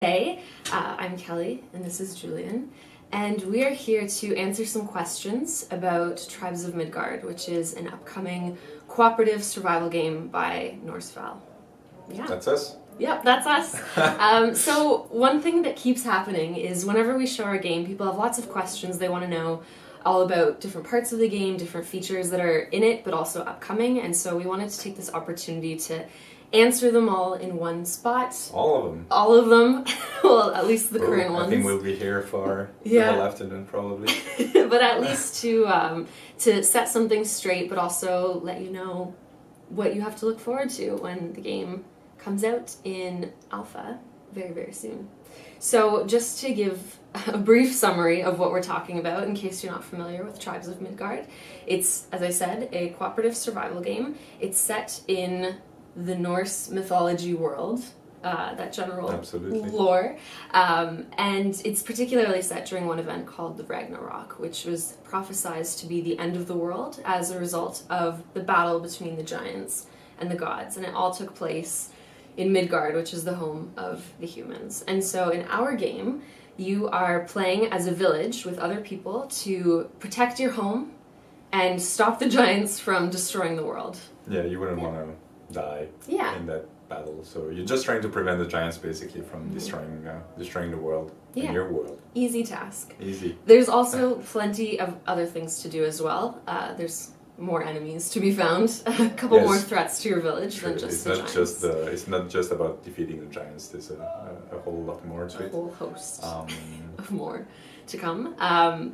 Hey, I'm Kelly, and this is Julian, and we are here to answer some questions about Tribes of Midgard, which is an upcoming cooperative survival game by Norse. Yeah. That's us? Yep, that's us. So one thing that keeps happening is whenever we show our game, people have lots of questions. They want to know all about different parts of the game, different features that are in it, but also upcoming, and so we wanted to take this opportunity to answer them all in one spot. All of them? All of them. Well, at least the current ones. I think we'll be here for the whole afternoon, probably. But at least to set something straight, but also let you know what you have to look forward to when the game comes out in alpha very, very soon. So just to give a brief summary of what we're talking about, in case you're not familiar with Tribes of Midgard, it's, as I said, a cooperative survival game. It's set in the Norse mythology world, that general lore, and it's particularly set during one event called the Ragnarok, which was prophesized to be the end of the world as a result of the battle between the giants and the gods, and it all took place in Midgard, which is the home of the humans. And so in our game, you are playing as a village with other people to protect your home and stop the giants from destroying the world. Yeah, you wouldn't want to die in that battle, so you're just trying to prevent the giants basically from destroying the world and your world. Easy task. Easy. There's also plenty of other things to do as well. There's more enemies to be found, a couple more threats to your village than just the giants. It's not just about defeating the giants, there's a whole lot more to it. A whole host of more to come.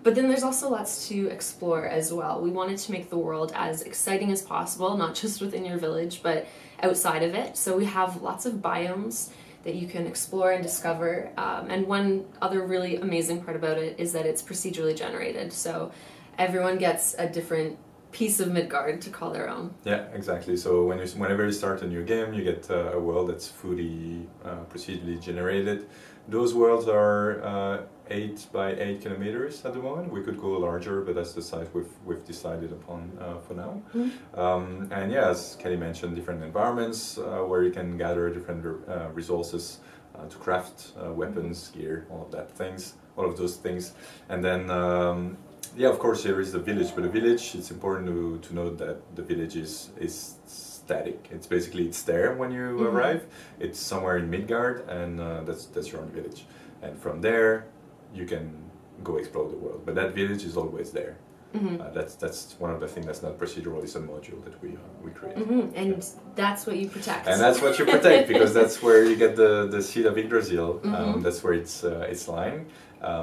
But then there's also lots to explore as well. We wanted to make the world as exciting as possible, not just within your village, but outside of it. So we have lots of biomes that you can explore and discover. And one other really amazing part about it is that it's procedurally generated. So everyone gets a different piece of Midgard to call their own. Yeah, exactly. So whenever you start a new game, you get a world that's fully procedurally generated. Those worlds are 8 by 8 kilometers at the moment. We could go larger, but that's the size we've decided upon for now. Mm-hmm. And yeah, as Kelly mentioned, different environments where you can gather different resources to craft weapons, gear, all of those things. And then yeah, of course there is the village, but the village, it's important to note that the village is static. It's there when you arrive. It's somewhere in Midgard, and that's your own village. And from there, you can go explore the world. But that village is always there. That's one of the things that's not procedural. It's a module that we create. And that's what you protect. And that's what you protect, because that's where you get the seed of Yggdrasil. That's where it's lying.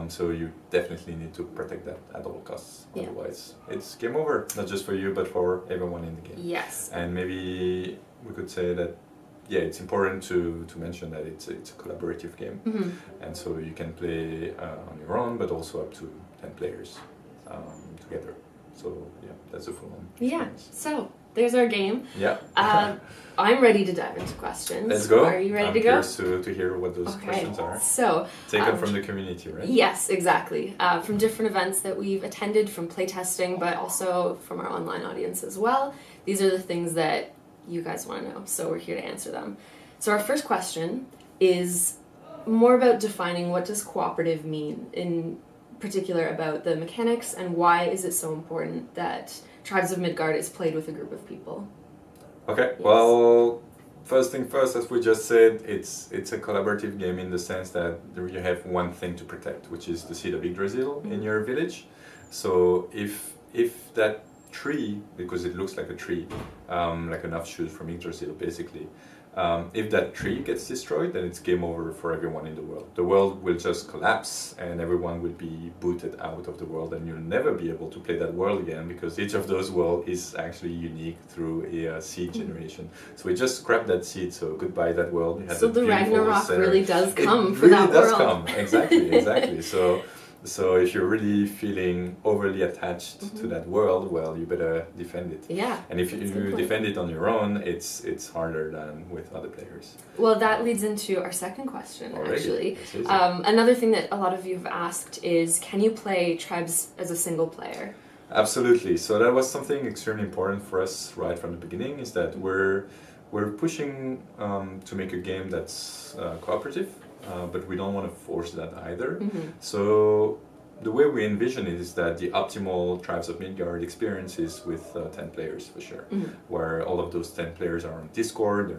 So you definitely need to protect that at all costs. Otherwise, it's game over. Not just for you, but for everyone in the game. Yes. And maybe we could say that, yeah, it's important to mention that it's a collaborative game. And so you can play on your own, but also up to 10 players together. So yeah, that's a full-on experience. So there's our game. Yeah. I'm ready to dive into questions. Let's go. Are you ready to go? I'm curious to hear what those questions are. So take them from the community, right? Yes, exactly. From different events that we've attended, from playtesting, but also from our online audience as well. These are the things that you guys want to know, so we're here to answer them. So our first question is more about defining what does cooperative mean, in particular about the mechanics, and why is it so important that Tribes of Midgard is played with a group of people? Okay, well, first thing first, as we just said, it's a collaborative game in the sense that you have one thing to protect, which is the seed of Yggdrasil in your village. So if that tree, because it looks like a tree, like an offshoot from Yggdrasil basically, if that tree gets destroyed, then it's game over for everyone in the world. The world will just collapse and everyone will be booted out of the world, and you'll never be able to play that world again, because each of those worlds is actually unique through a seed generation. So we just scrapped that seed, so goodbye that world. You had so the Ragnarok really does come for that world. It really does come, exactly. So if you're really feeling overly attached to that world, well, you better defend it. Yeah. And if you defend it on your own, it's harder than with other players. Well, that leads into our second question, actually. Another thing that a lot of you have asked is, can you play Tribes as a single player? Absolutely. So that was something extremely important for us right from the beginning, is that we're pushing to make a game that's cooperative. but we don't want to force that either. Mm-hmm. So the way we envision it is that the optimal Tribes of Midgard experience is with 10 players for sure, where all of those 10 players are on Discord,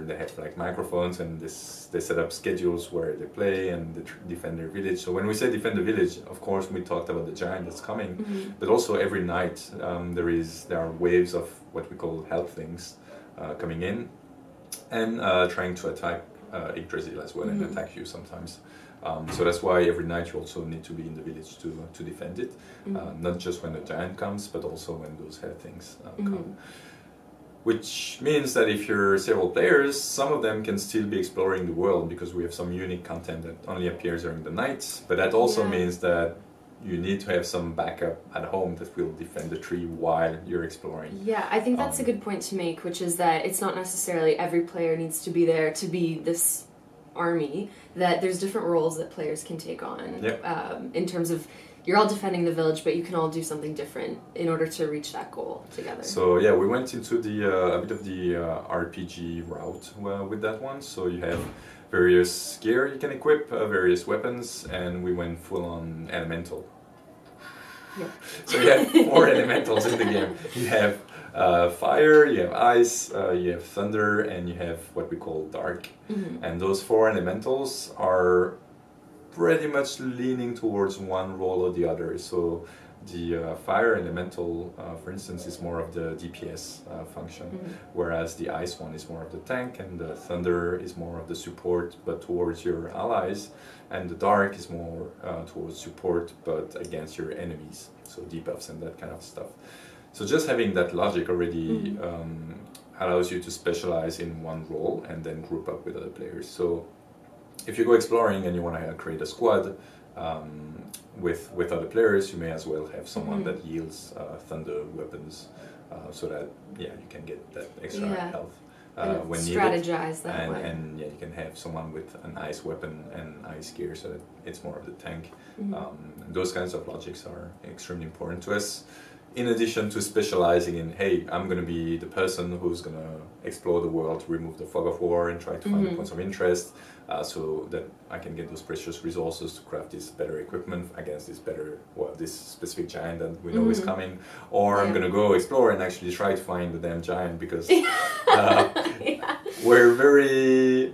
they have like microphones, and they set up schedules where they play and they defend their village. So when we say defend the village, of course we talked about the giant that's coming, but also every night there are waves of what we call helplings coming in and trying to attack Yggdrasil as well and attack you sometimes. So that's why every night you also need to be in the village to defend it, not just when the giant comes, but also when those things come. Which means that if you're several players, some of them can still be exploring the world because we have some unique content that only appears during the night. But that also means that you need to have some backup at home that will defend the tree while you're exploring. Yeah, I think that's a good point to make, which is that it's not necessarily every player needs to be there to be this army, that there's different roles that players can take on in terms of you're all defending the village, but you can all do something different in order to reach that goal together. So yeah, we went into a bit of the RPG route with that one. So you have various gear you can equip, various weapons, and we went full on elemental. Yep. So you have 4 elementals in the game. You have fire, you have ice, you have thunder, and you have what we call dark. And those 4 elementals are pretty much leaning towards one role or the other. So the fire elemental, for instance, is more of the DPS function, whereas the ice one is more of the tank, and the thunder is more of the support, but towards your allies, and the dark is more towards support, but against your enemies, so debuffs and that kind of stuff. So just having that logic already allows you to specialize in one role and then group up with other players. So if you go exploring and you want to create a squad with other players, you may as well have someone that yields thunder weapons, so that you can get that extra health when needed. Strategize that way. And you can have someone with an ice weapon and ice gear, so that it's more of the tank. Those kinds of logics are extremely important to us. In addition to specializing in, hey, I'm going to be the person who's going to explore the world, remove the fog of war, and try to find the points of interest, so that I can get those precious resources to craft this better equipment against this specific giant that we know is coming. Or I'm going to go explore and actually try to find the damn giant, because we're very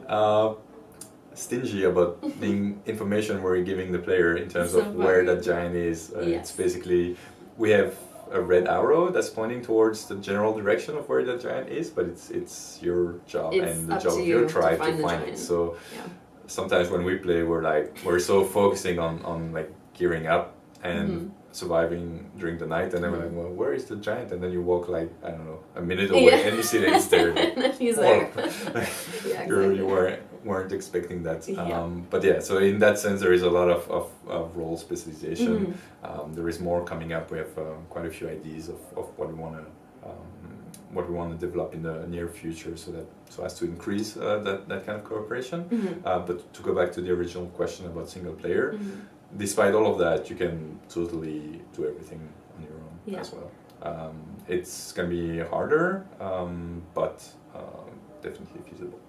stingy about the information we're giving the player in terms of where that giant is. It's basically, we have a red arrow that's pointing towards the general direction of where the giant is, but it's your job and the job of your tribe to find it. So sometimes when we play, we're so focusing on like gearing up and surviving during the night, and then we're like, well, where is the giant? And then you walk like, I don't know, a minute away and you see that it's there. And then he's there. You weren't expecting that. But yeah, so in that sense, there is a lot of role specialization. There is more coming up. We have quite a few ideas of what we want to develop in the near future, so as to increase that kind of cooperation. But to go back to the original question about single player, despite all of that, you can totally do everything on your own as well. It's going to be harder, but definitely feasible.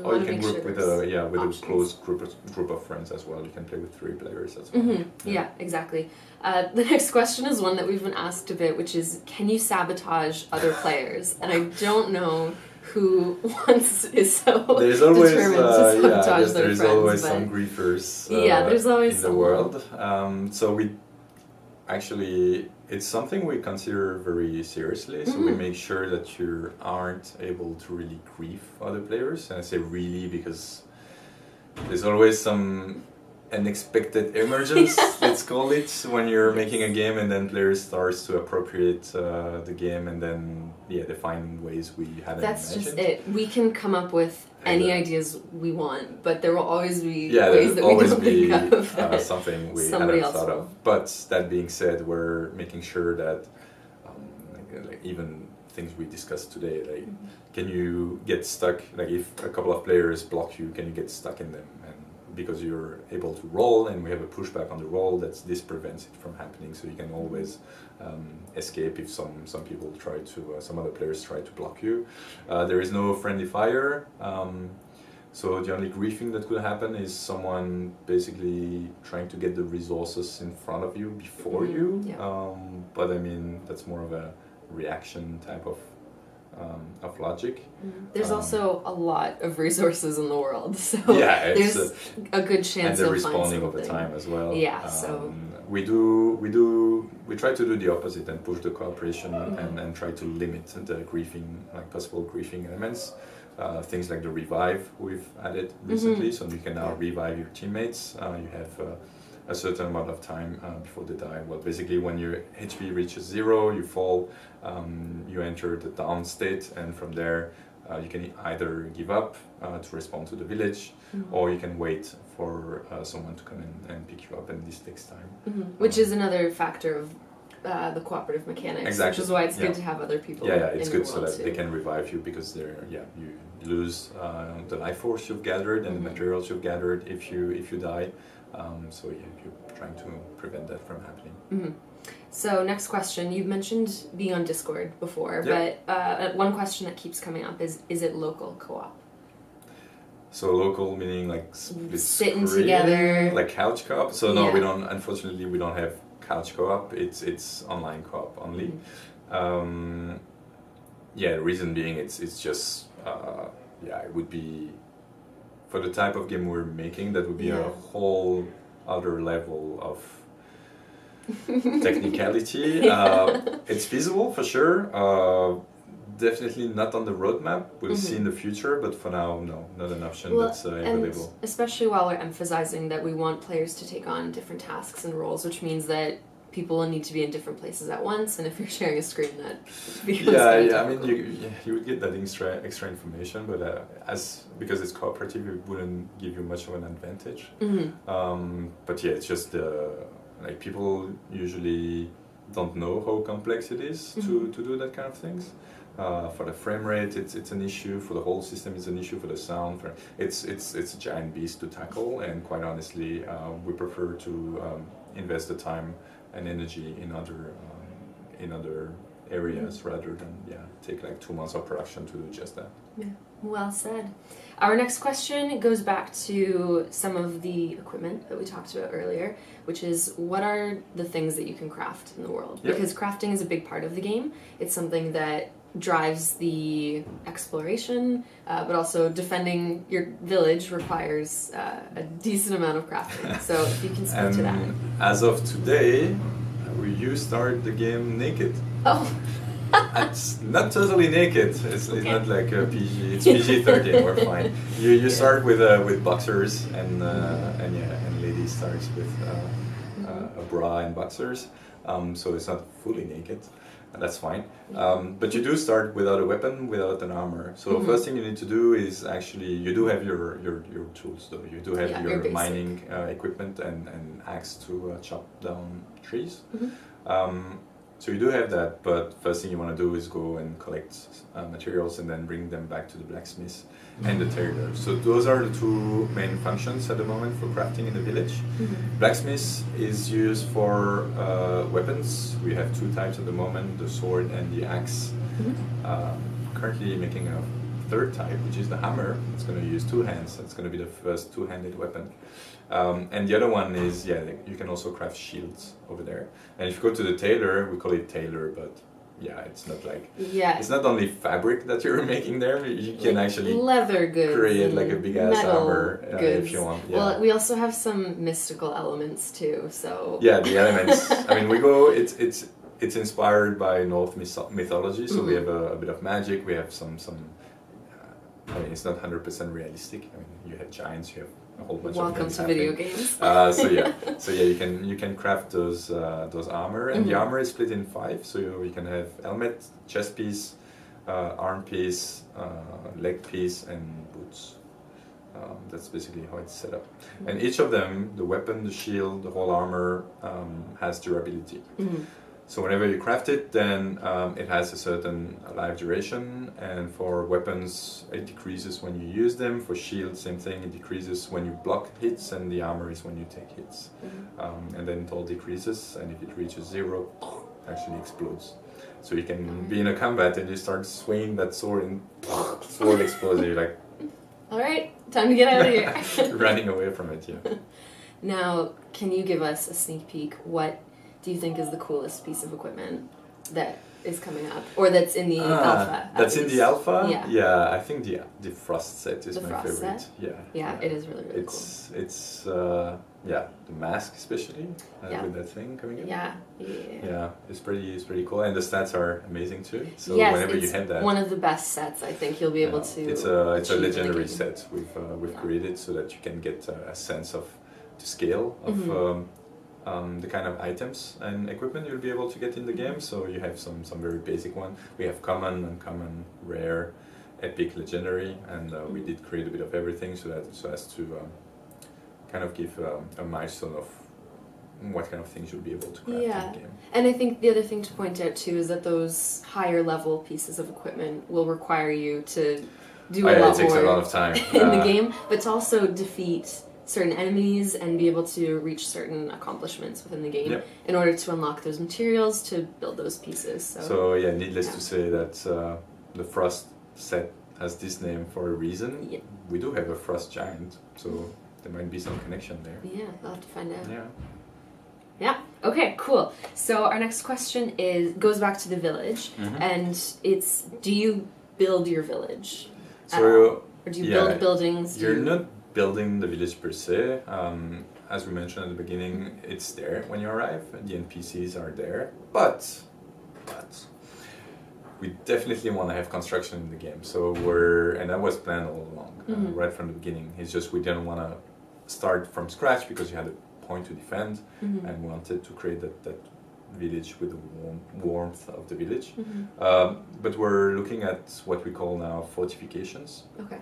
Or you can group with a close group of friends as well. You can play with 3 players as well. Yeah, exactly. The next question is one that we've been asked a bit, which is, can you sabotage other players? And I don't know who is so there's always, determined to sabotage their there's friends. Always some griefers there's always in the world. So we actually, it's something we consider very seriously. So we make sure that you aren't able to really grief other players. And I say really because there's always some unexpected emergence, let's call it, when you're making a game and then players starts to appropriate the game, and then they find ways we hadn't That's imagined. just it. We can come up with any ideas we want, but there will always be ways that we don't think of something we somebody hadn't else thought of. But that being said, we're making sure that like even things we discussed today, like can you get stuck, like if a couple of players block you, can you get stuck in them? And because you're able to roll and we have a pushback on the roll, this prevents it from happening, so you can always escape if some people try to some other players try to block you. There is no friendly fire. So the only griefing that could happen is someone basically trying to get the resources in front of you before you. Yeah. But I mean, that's more of a reaction type of logic. There's also a lot of resources in the world, so yeah, there's a good chance and they're you'll responding find over time as well. Yeah, so we try to do the opposite and push the cooperation and try to limit the griefing, like possible griefing elements. Things like the revive we've added recently, so you can now revive your teammates. You have a certain amount of time before they die. Well, basically when your HP reaches 0, you fall, you enter the down state, and from there you can either give up to respond to the village, or you can wait for someone to come in and pick you up, and this takes time. Which is another factor of the cooperative mechanics, exactly. Which is why it's good to have other people. It's good so that too. they can revive you, because you lose the life force you've gathered and the materials you've gathered if you die. So you're trying to prevent that from happening. So next question, you've mentioned being on Discord before, but one question that keeps coming up is it local co-op? So local meaning like sitting together, like couch co-op. So no, we don't. Unfortunately, we don't have couch co-op. It's online co-op only. The reason being it's just it would be, for the type of game we're making, that would be a whole other level of technicality. It's feasible for sure. Definitely not on the roadmap. We'll see in the future, but for now, no, not an option that's available. Especially while we're emphasizing that we want players to take on different tasks and roles, which means that people will need to be in different places at once, and if you're sharing a screen, that becomes I mean, you would get that extra information, but because it's cooperative, it wouldn't give you much of an advantage. But it's just like people usually don't know how complex it is to do that kind of things. For the frame rate, it's an issue. For the whole system, it's an issue. For the sound, it's a giant beast to tackle. And quite honestly, we prefer to invest the time and energy in other areas rather than take like 2 months of production to do just that. Yeah, well said. Our next question goes back to some of the equipment that we talked about earlier, which is what are the things that you can craft in the world? Because crafting is a big part of the game. It's something that drives the exploration, but also defending your village requires a decent amount of crafting. So if you can speak to that. As of today, you start the game naked. Oh. It's not totally naked. It's not like a PG. It's PG-13. We're fine. You start with boxers and ladies starts with a bra and boxers. So it's not fully naked. That's fine. But you do start without a weapon, without an armor. So first thing you need to do is actually, you do have your tools though. You do have your mining equipment and axe to chop down trees. So you do have that, but first thing you want to do is go and collect materials and then bring them back to the blacksmith and the tailor. So those are the two main functions at the moment for crafting in the village. Blacksmith is used for weapons. We have two types at the moment, the sword and the axe. Currently making a third type, which is the hammer. It's going to use two hands. It's going to be the first two-handed weapon. And the other one is, you can also craft shields over there. And if you go to the tailor, we call it tailor, but it's not like, it's not only fabric that you're making there. You can actually leather goods, create like a big ass armor if you want. Well, we also have some mystical elements too. So the elements. I mean, we go. It's inspired by Norse mythology. So we have a bit of magic. We have some. I mean, it's not 100% realistic. I mean, you have giants. You have a whole bunch of things happening. Video games. So you can craft those armor, and the armor is split in 5. So you can have helmet, chest piece, arm piece, leg piece, and boots. That's basically how it's set up. And each of them, the weapon, the shield, the whole armor, has durability. So whenever you craft it, then it has a certain life duration, and for weapons it decreases when you use them. For shields, same thing, it decreases when you block hits, and the armor is when you take hits. And then it all decreases, and if it reaches 0, it actually explodes. So you can be in a combat and you start swinging that sword and sword explodes, and you're like, All right, time to get out of here. Running away from it, yeah. Now, can you give us a sneak peek? What do you think is the coolest piece of equipment that is coming up, or that's in the alpha? That's in the alpha. Yeah. Yeah, I think the frost set is The my frost favorite. set? Yeah. Yeah, it is really cool. It's the mask especially with that thing coming in. Yeah. Yeah, it's pretty cool, and the stats are amazing too. So yes, whenever it's you have that, one of the best sets I think you'll be able to. It's a achieve in the legendary game. set we've created so that you can get a sense of the scale of the kind of items and equipment you'll be able to get in the game. So you have some very basic one. We have common, uncommon, rare, epic, legendary, and we did create a bit of everything so as to kind of give a milestone of what kind of things you'll be able to craft in the game. And I think the other thing to point out too is that those higher level pieces of equipment will require you to do a lot it takes more a lot of time in the game, but to also defeat certain enemies and be able to reach certain accomplishments within the game in order to unlock those materials to build those pieces. So needless to say that the Frost set has this name for a reason. Yeah. We do have a Frost giant, so there might be some connection there. Yeah, I'll have to find out. Yeah. Okay, cool. So our next question goes back to the village, and it's: do you build your village? Or do you build buildings? You're not building the village per se. As we mentioned at the beginning, it's there when you arrive, and the NPCs are there. But we definitely want to have construction in the game. So and that was planned all along, right from the beginning. It's just we didn't want to start from scratch because you had a point to defend, and wanted to create that village with the warmth of the village. But we're looking at what we call now fortifications. Okay.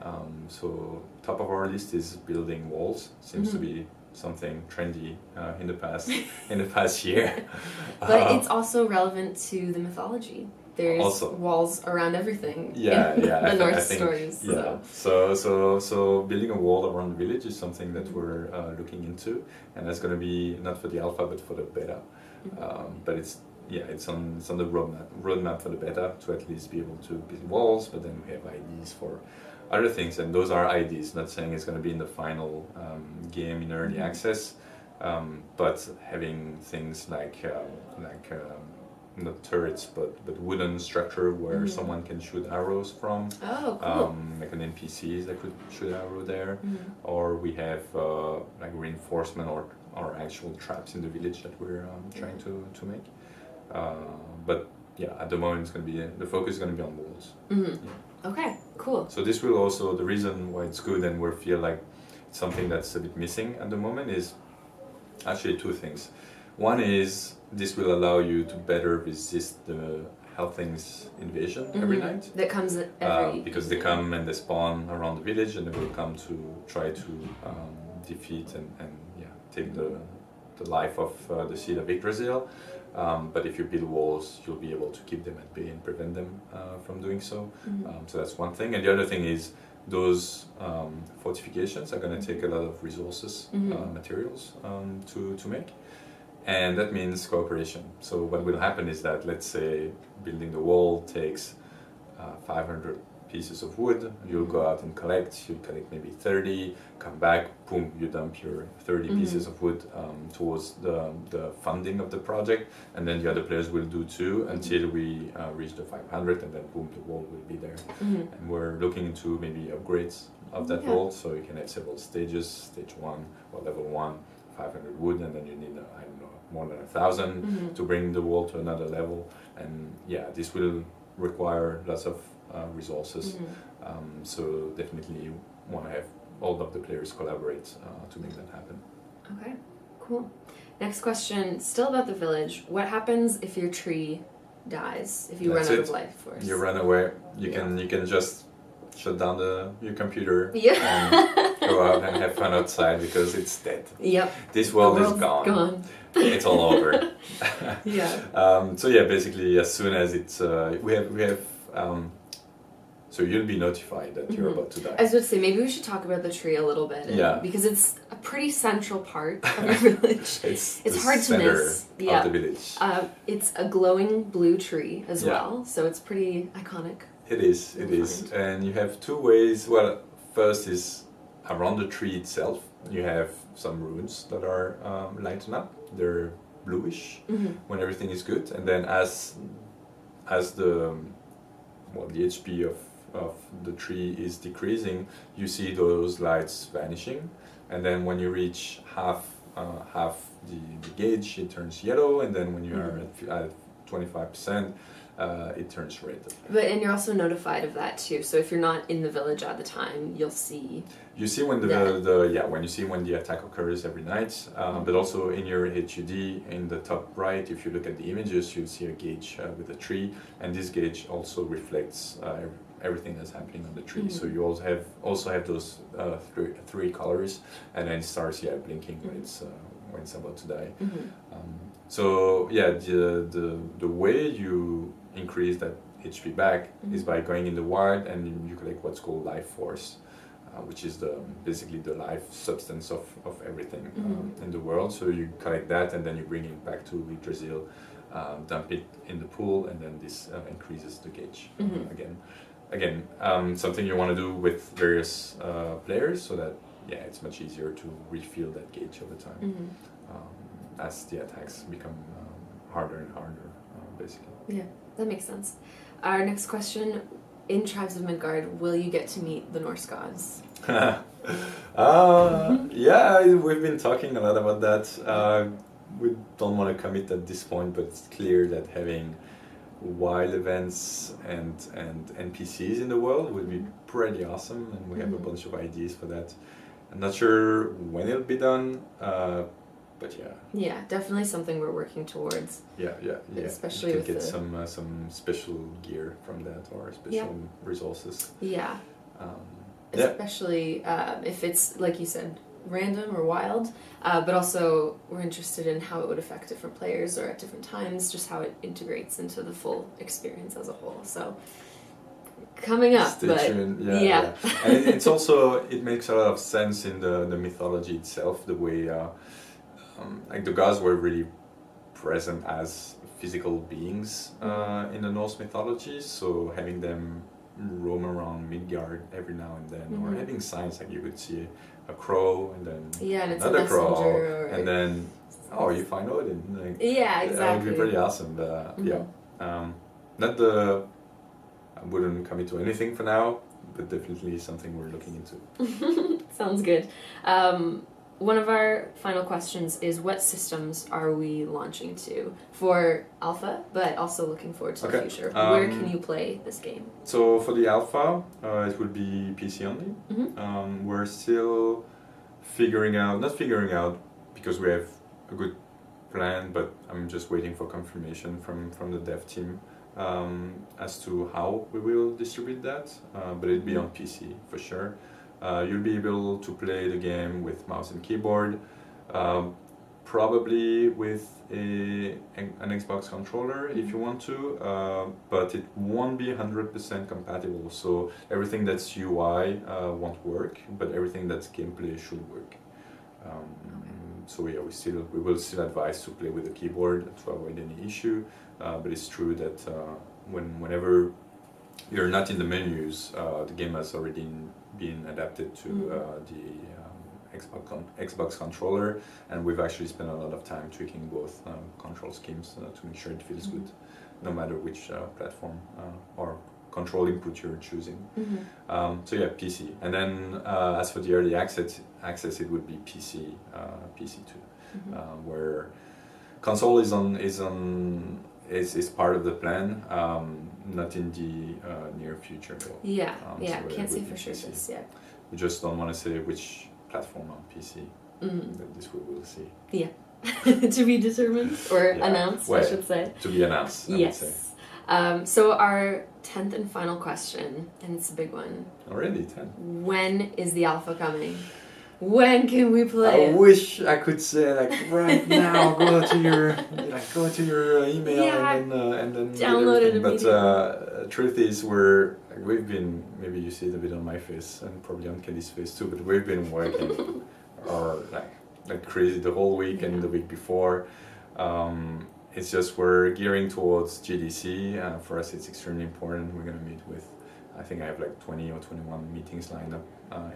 So top of our list is building walls. Seems to be something trendy in the past year. But it's also relevant to the mythology. There's also walls around everything. Yeah, the Norse stories. Yeah. So building a wall around the village is something that we're looking into, and that's going to be not for the alpha but for the beta. But it's on the roadmap for the beta to at least be able to build walls. But then we have ideas for other things, and those are ideas. Not saying it's going to be in the final game in early access, but having things like not turrets, but wooden structure where someone can shoot arrows from. Oh, cool. Like an NPCs that could shoot an arrow there, or we have like reinforcement or actual traps in the village that we're trying to make. But at the moment the focus is going to be on walls. Okay, cool. So this will also, the reason why it's good and we feel like it's something that's a bit missing at the moment is actually two things. One is this will allow you to better resist the Halflings invasion every night. That comes every because they come and they spawn around the village and they will come to try to defeat and take the life of the seed of Yggdrasil. But if you build walls, you'll be able to keep them at bay and prevent them from doing so. So that's one thing. And the other thing is those fortifications are going to take a lot of resources, materials to make. And that means cooperation. So what will happen is that, let's say, building the wall takes 500 pieces of wood. You'll go out and collect. You collect maybe 30, come back, boom, you dump your 30 pieces of wood towards the funding of the project. And then the other players will do too until we reach the 500, and then boom, the wall will be there. And we're looking into maybe upgrades of that wall. So you can have several stages, stage 1 or level 1, 500 wood, and then you need, more than 1,000 to bring the wall to another level. And this will require lots of resources. So definitely you want to have all of the players collaborate to make that happen. Okay, cool. Next question, still about the village. What happens if your tree dies? If you run out of life force? You run away. You can just shut down your computer and go out and have fun outside because it's dead. Yep. This world is gone. It's all over. So basically as soon as it's we have so you'll be notified that you're about to die. I was going to say, maybe we should talk about the tree a little bit. Because it's a pretty central part of your village. It's hard to miss. Of the village. It's a glowing blue tree as well, so it's pretty iconic. It is. And you have two ways. Well, first is around the tree itself. You have some runes that are lighten up. They're bluish when everything is good, and then as the the HP of the tree is decreasing, you see those lights vanishing, and then when you reach half the gauge, it turns yellow, and then when you are at 25%, it turns red. And you're also notified of that too. So if you're not in the village at the time, you'll see. You see when when the attack occurs every night, but also in your HUD in the top right, if you look at the images, you'll see a gauge with a tree, and this gauge also reflects everything that's happening on the tree. So you also have those three colors, and then it starts blinking when it's about to die. So the way you increase that HP back is by going in the wild, and you collect what's called life force, which is basically the life substance of everything in the world. So you collect that, and then you bring it back to Yggdrasil, dump it in the pool, and then this increases the gauge again. Something you want to do with various players, so that it's much easier to refill that gauge over time as the attacks become harder and harder, basically. Yeah, that makes sense. Our next question: in Tribes of Midgard, will you get to meet the Norse gods? We've been talking a lot about that. We don't want to commit at this point, but it's clear that having wild events and NPCs in the world would be pretty awesome, and we have a bunch of ideas for that. I'm not sure when it'll be done, but yeah, definitely something we're working towards. Especially you can get some special gear from that, or special resources. Especially if it's, like you said, random or wild, but also we're interested in how it would affect different players or at different times, just how it integrates into the full experience as a whole. So coming up. Stay tuned. And it's also, it makes a lot of sense in the mythology itself, the way like the gods were really present as physical beings in the Norse mythology, so having them roam around Midgard every now and then, or having signs like you could see a crow and then and another crow, and then you find Odin. Like, exactly. That would be pretty awesome. I wouldn't commit to anything for now, but definitely something we're looking into. Sounds good. One of our final questions is, what systems are we launching to for alpha, but also looking forward to the future? Where can you play this game? So for the alpha, it will be PC only. We're still not figuring out because we have a good plan, but I'm just waiting for confirmation from the dev team as to how we will distribute that, but it'll be on PC for sure. You'll be able to play the game with mouse and keyboard, probably with an Xbox controller if you want to, but it won't be 100% compatible. So everything that's UI won't work, but everything that's gameplay should work. So we will still advise to play with a keyboard to avoid any issue. But it's true that whenever you're not in the menus, the game has already been adapted to the Xbox controller, and we've actually spent a lot of time tweaking both control schemes to make sure it feels good, no matter which platform or control input you're choosing. PC, and then as for the early access, it would be PC too, where console is part of the plan, not in the near future though. Can't say for sure just yet. We just don't want to say which platform on PC. This we will see. To be determined or announced, I should say. To be announced. I would say. So our 10th and final question, and it's a big one. Already 10. When is the alpha coming? When can we play? I wish I could say right now. Go to your email and then download it immediately. But truth is, we've been, maybe you see it a bit on my face and probably on Kelly's face too. But we've been working like crazy the whole week and the week before. It's just we're gearing towards GDC. For us, it's extremely important. We're gonna meet with, I think I have like 20 or 21 meetings lined up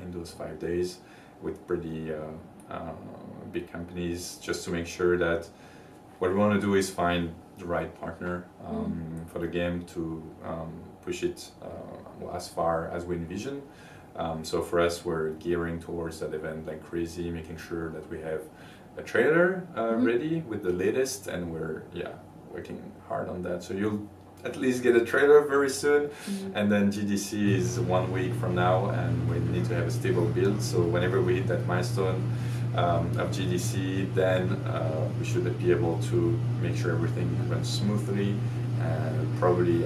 in those 5 days with pretty big companies, just to make sure that what we want to do is find the right partner for the game to push it as far as we envision. So for us, we're gearing towards that event like crazy, making sure that we have a trailer ready with the latest, and we're working hard on that. So you'll at least get a trailer very soon, and then GDC is 1 week from now, and we need to have a stable build. So whenever we hit that milestone of GDC, then we should be able to make sure everything runs smoothly, and probably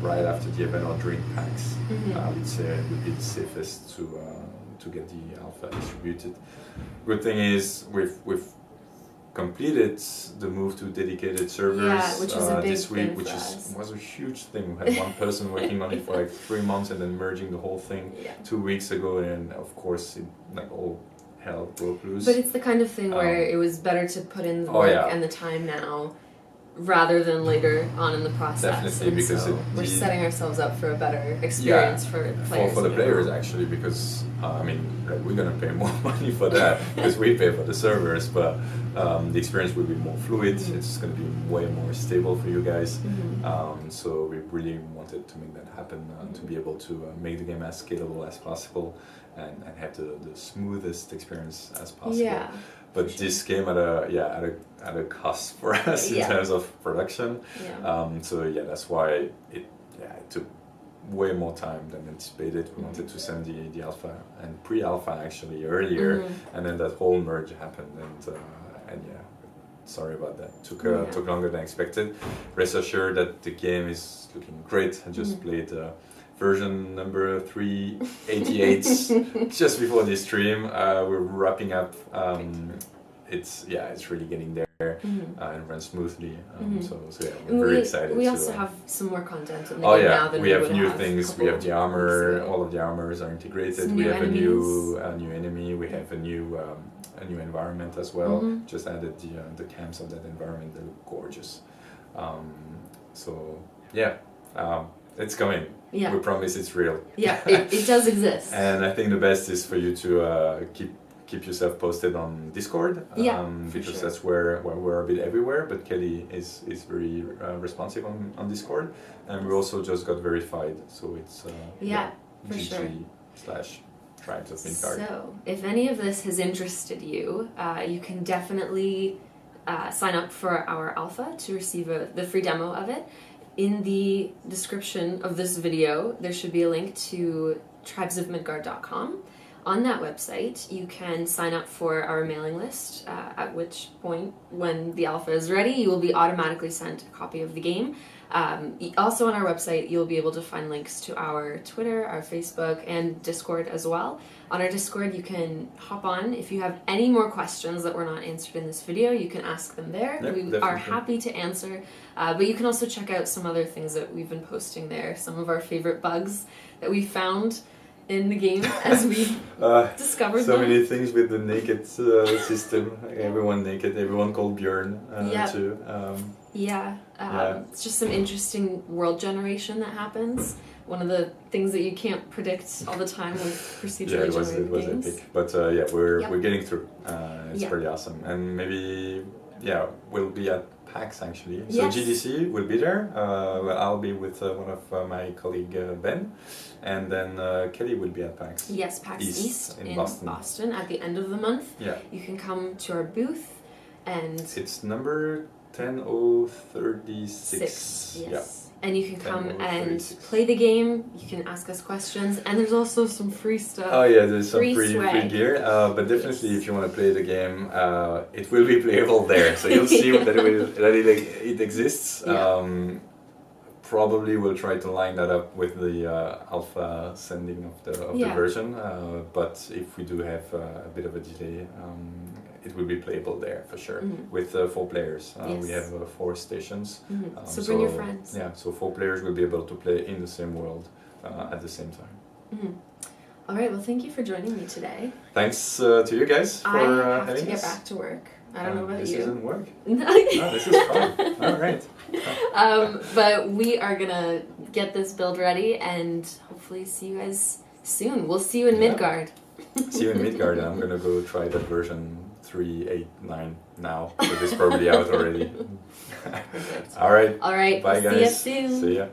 right after the event or during PAX, I would say it would be the safest to get the alpha distributed. Good thing is we've completed the move to dedicated servers which was a big this week, thing which for us. was a huge thing. We had one person working on it for like 3 months and then merging the whole thing 2 weeks ago, and of course it, like all hell broke loose. But it's the kind of thing where it was better to put in the work and the time now rather than later on in the process. Definitely, and because so we're setting ourselves up for a better experience for players. For the players, actually, because I mean, like, we're gonna pay more money for that because we pay for the servers, but the experience will be more fluid. It's gonna be way more stable for you guys. So we really wanted to make that happen, to be able to make the game as scalable as possible and have the smoothest experience as possible. Yeah. But this came at a cost for us in terms of production. So that's why it took way more time than anticipated. We wanted to send the alpha and pre-alpha actually earlier, and then that whole merge happened, and sorry about that. Took longer than expected. Rest assured that the game is looking great. I just played version number 388 just before this stream. We're wrapping up. It's really getting there and runs smoothly. So I'm very excited. We also have some more content in the game now than we have new have things. We have the armor. All of the armors are integrated. We have a new enemy. We have a new environment as well. Just added the camps of that environment. They look gorgeous. It's coming. Yeah. We promise it's real. Yeah, it does exist. And I think the best is for you to keep yourself posted on Discord. Because that's where we're a bit everywhere. But Kelly is very responsive on Discord, and we also just got verified. So it's G3/Tribes of Midgard. So if any of this has interested you, you can definitely sign up for our alpha to receive the free demo of it. In the description of this video, there should be a link to tribesofmidgard.com. On that website, you can sign up for our mailing list, at which point, when the alpha is ready, you will be automatically sent a copy of the game. Also on our website, you'll be able to find links to our Twitter, our Facebook, and Discord as well. On our Discord, you can hop on. If you have any more questions that were not answered in this video, you can ask them there. We are happy to answer. But you can also check out some other things that we've been posting there, some of our favorite bugs that we found in the game as we discovered so many things with the naked system. Everyone naked, everyone called Björn too. It's just some interesting world generation that happens. One of the things that you can't predict all the time with procedurally generated games. It was epic. But we're getting through. It's pretty awesome. And maybe we'll be at PAX actually. So GDC will be there. I'll be with one of my colleague Ben, and then Kelly will be at PAX. Yes, PAX East in Boston at the end of the month. Yeah. You can come to our booth, and it's number 10036. Yes. Yeah. And you can come and play the game. You can ask us questions, and there's also some free stuff. Oh yeah, there's some free gear. But definitely, if you want to play the game, it will be playable there. So you'll see that it exists. Yeah. Probably we'll try to line that up with the alpha sending of the version. But if we do have a bit of a delay, it will be playable there for sure with 4 players. We have 4 stations. So bring your friends. Yeah, so 4 players will be able to play in the same world at the same time. All right, well, thank you for joining me today. Thanks to you guys for having us. I have to get back to work. I don't know about this you. This isn't work. No, this is fun. All right. But we are going to get this build ready and hopefully see you guys soon. We'll see you in Yeah. Midgard. See you in Midgard, and I'm gonna go try that version 3.8.9 now. But it's probably out already. Perfect. All right. All right. Bye, we'll guys. see you soon. See ya.